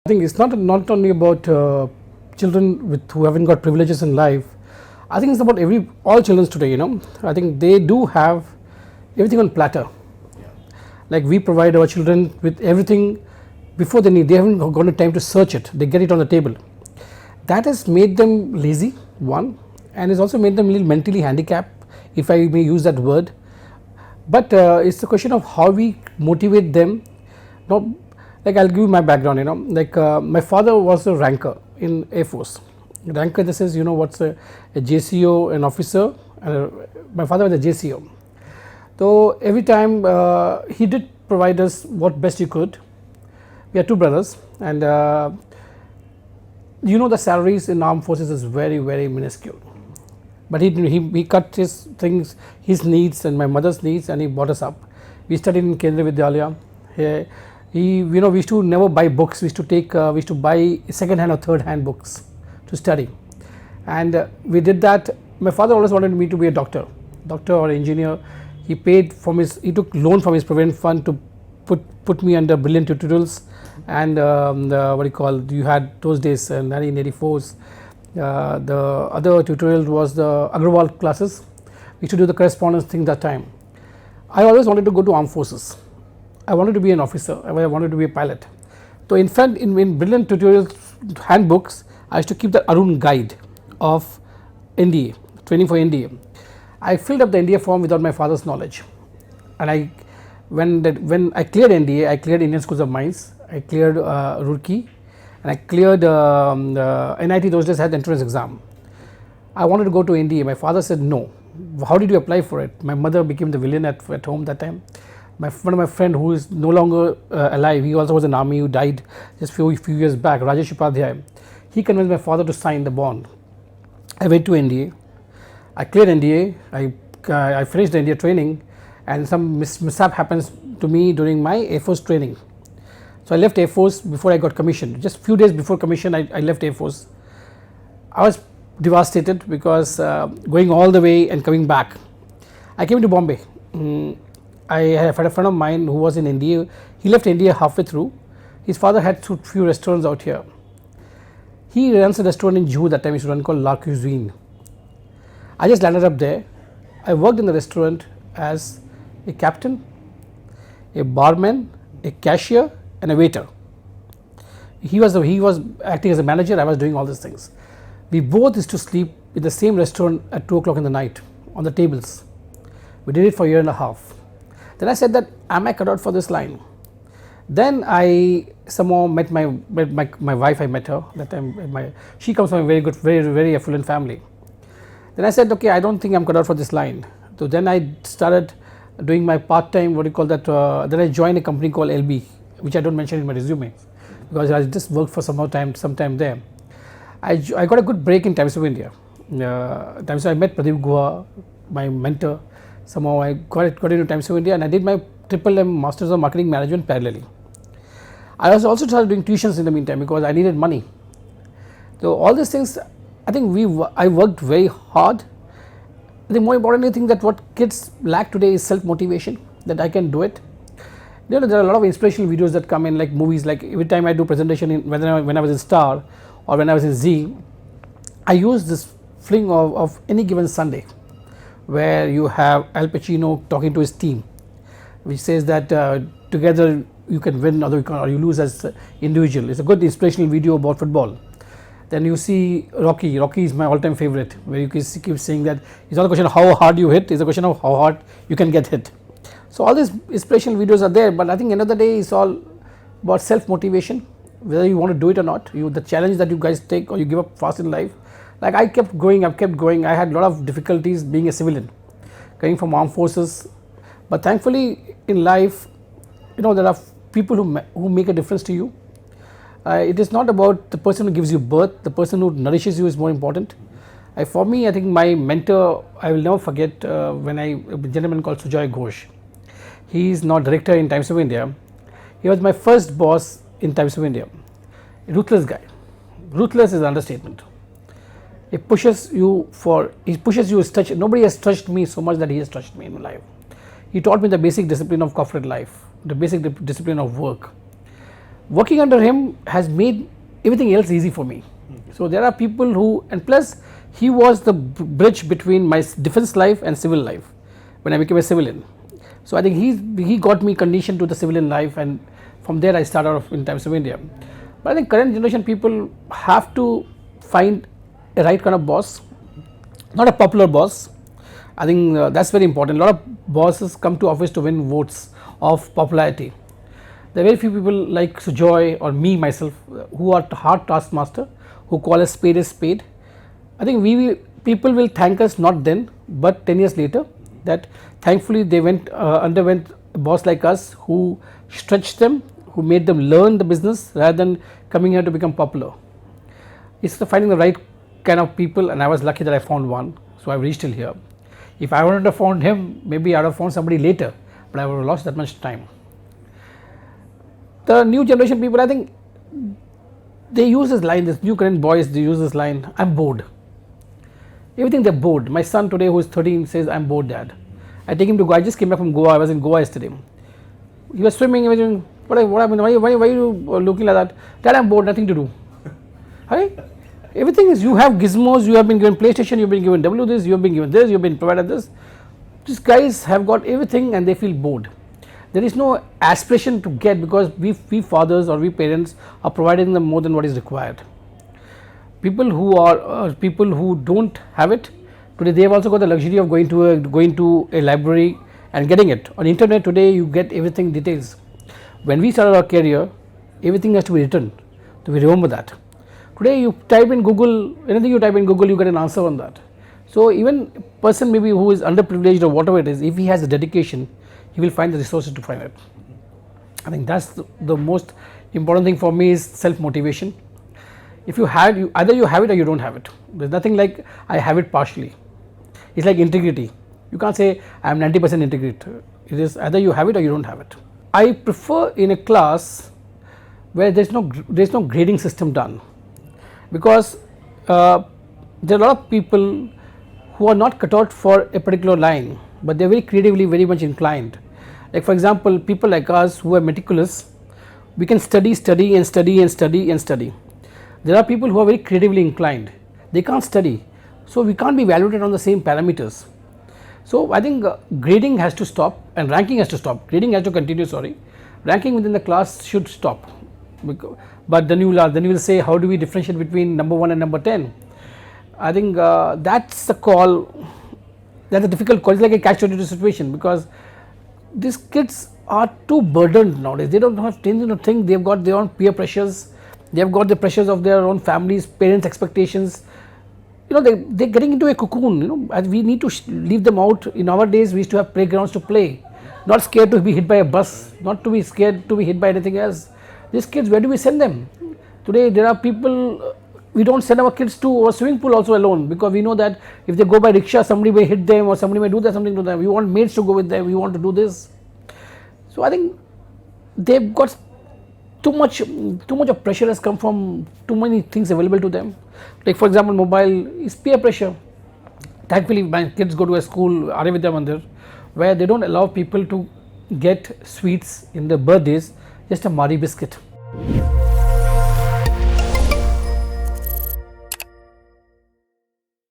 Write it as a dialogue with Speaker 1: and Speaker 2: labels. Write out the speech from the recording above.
Speaker 1: I think it's not only about children who haven't got privileges in life. I think it's about all children today. I think they do have everything on platter. Like we provide our children with everything before they need. They haven't got the time to search it. They get it on the table. That has made them lazy, one, and it's also made them a little mentally handicapped, if I may use that word. But it's a question of how we motivate them. Now, like I'll give you my background. Like my father was a ranker in Air Force. Ranker, this is what's a JCO, an officer. My father was a JCO. So every time he did provide us what best he could. We had two brothers, and the salaries in armed forces is very minuscule. But he cut his things, his needs and my mother's needs, and he brought us up. We studied in Kendriya Vidyalaya. We used to never buy books. We used to buy second hand or third hand books to study, and we did that. My father always wanted me to be a doctor or engineer. He took loan from his provident fund to put me under brilliant tutorials, and you had those days in 1984s. The other tutorial was the Agrawal classes. We used to do the correspondence thing that time. I always wanted to go to armed forces. I wanted to be an officer. I wanted to be a pilot. So in fact, in brilliant tutorial handbooks, I used to keep the Arun guide of NDA, training for NDA. I filled up the NDA form without my father's knowledge, and when I cleared NDA, I cleared Indian Schools of Mines, I cleared Roorkee, and I cleared NIT. Those days had entrance exam. I wanted to go to NDA. My father said no. How did you apply for it? My mother became the villain at home that time. One of my friend who is no longer alive, he also was in army, who died just few years back, Rajesh Upadhyay. He convinced my father to sign the bond. I went to NDA. I cleared NDA. I finished the NDA training, and some mishap happens to me during my Air Force training. So I left Air Force before I got commissioned. Just few days before commission, I left Air Force. I was devastated because going all the way and coming back. I came to Bombay. I had a friend of mine who was in India. He left India halfway through. His father had few restaurants out here. He runs a restaurant in Juhu that time. He used to run called La Cuisine. I just landed up there. I worked in the restaurant as a captain, a barman, a cashier, and a waiter. He was acting as a manager. I was doing all these things. We both used to sleep in the same restaurant at 2 o'clock in the night on the tables. We did it for a year and a half. Then I said that, am I cut out for this line? Then I somehow met my wife. I met her that time. She comes from a very good, very affluent family. Then I said, okay, I don't think I'm cut out for this line. So then I started doing my part-time, then I joined a company called LB, which I don't mention in my resume because I just worked for some time there. I got a good break in Times of India. I met Pradeep Guha, my mentor. Somehow I got into Times of India, and I did my M Masters of Marketing Management parallelly. I also started doing tuitions in the meantime because I needed money. So all these things, I think I worked very hard. The more important thing that what kids lack today is self-motivation, that I can do it. There are a lot of inspirational videos that come in, like movies. Like every time I do presentation, when I was in Star or when I was in Z, I use this fling of any given Sunday, where you have Al Pacino talking to his team, which says that together you can win or you lose as individual. It's a good inspirational video about football. Then you see Rocky. Rocky is my all-time favorite, where you keep saying that it's not a question of how hard you hit, it's a question of how hard you can get hit. So all these inspirational videos are there, but I think end of the day it's all about self-motivation, whether you want to do it or not. The challenge that you guys take or you give up fast in life. Like I kept going. I had a lot of difficulties being a civilian, coming from armed forces, but thankfully in life, there are people who make a difference to you. It is not about the person who gives you birth. The person who nourishes you is more important. For me, I think my mentor, I will never forget a gentleman called Sujoy Ghosh. He is now director in Times of India. He was my first boss in Times of India. A ruthless guy. Ruthless is an understatement. He pushes you. Nobody has touched me so much that he has touched me in my life. He taught me the basic discipline of corporate life, the basic discipline of work. Working under him has made everything else easy for me. So there are people who, and plus he was the bridge between my defense life and civil life when I became a civilian. So I think he got me conditioned to the civilian life, and from there I started off in Times of India. But I think current generation people have to find a right kind of boss, not a popular boss. I think that's very important. A lot of bosses come to office to win votes of popularity. There are very few people like Sujoy or me myself who are hard taskmaster, who call a spade. I think people will thank us not then, but 10 years later, that thankfully they underwent a boss like us who stretched them, who made them learn the business rather than coming here to become popular. It's finding the right kind of people, and I was lucky that I found one, so I've reached till here. If I wouldn't have found him, maybe I would have found somebody later, but I would have lost that much time. The new generation people, I think they use this line, this new current boys, they use this line, I'm bored. Everything they're bored. My son today, who is 13, says, I'm bored, Dad. I take him to go. I just came back from Goa. I was in Goa yesterday. He was swimming. He was doing, what happened? Why are you looking like that? Dad, I'm bored, nothing to do. Right? Everything is, you have gizmos, you have been given PlayStation, you've been given this, you've been given this, you've been provided this. These guys have got everything and they feel bored. There is no aspiration to get, because we fathers or we parents are providing them more than what is required. People who don't have it today, they have also got the luxury of going to a library and getting it. On internet today, you get everything details. When we started our career, everything has to be written. So we remember that. Today, you type in Google, anything you type in Google, you get an answer on that. So even a person maybe who is underprivileged or whatever it is, if he has a dedication, he will find the resources to find it. I think that's the most important thing for me is self-motivation. If you have, either you have it or you don't have it. There's nothing like I have it partially. It's like integrity. You can't say I am 90% integrate. It is either you have it or you don't have it. I prefer in a class where there's no grading system done, because there are a lot of people who are not cut out for a particular line, but they're very creatively very much inclined. Like for example, people like us who are meticulous, we can study. There are people who are very creatively inclined, they can't study, so we can't be evaluated on the same parameters. So I think grading has to stop and ranking has to stop. Grading has to continue, ranking within the class should stop. But then you will say, how do we differentiate between number 1 and number 10? I think that's the call, that's a difficult call. It's like a catch-22 situation, because these kids are too burdened nowadays. They don't have anything to think. They've got their own peer pressures, they've got the pressures of their own families, parents' expectations. They're getting into a cocoon, and we need to leave them out. In our days, we used to have playgrounds to play, not scared to be hit by a bus, not to be scared to be hit by anything else. These kids, where do we send them? Today, there are people, we don't send our kids to a swimming pool also alone, because we know that if they go by rickshaw, somebody may hit them or somebody may do something to them. We want mates to go with them, we want to do this. So I think they've got too much of pressure has come from too many things available to them. Like for example, mobile is peer pressure. Thankfully, my kids go to a school, Arya Vidya Mandir, where they don't allow people to get sweets in their birthdays, just a Mari biscuit.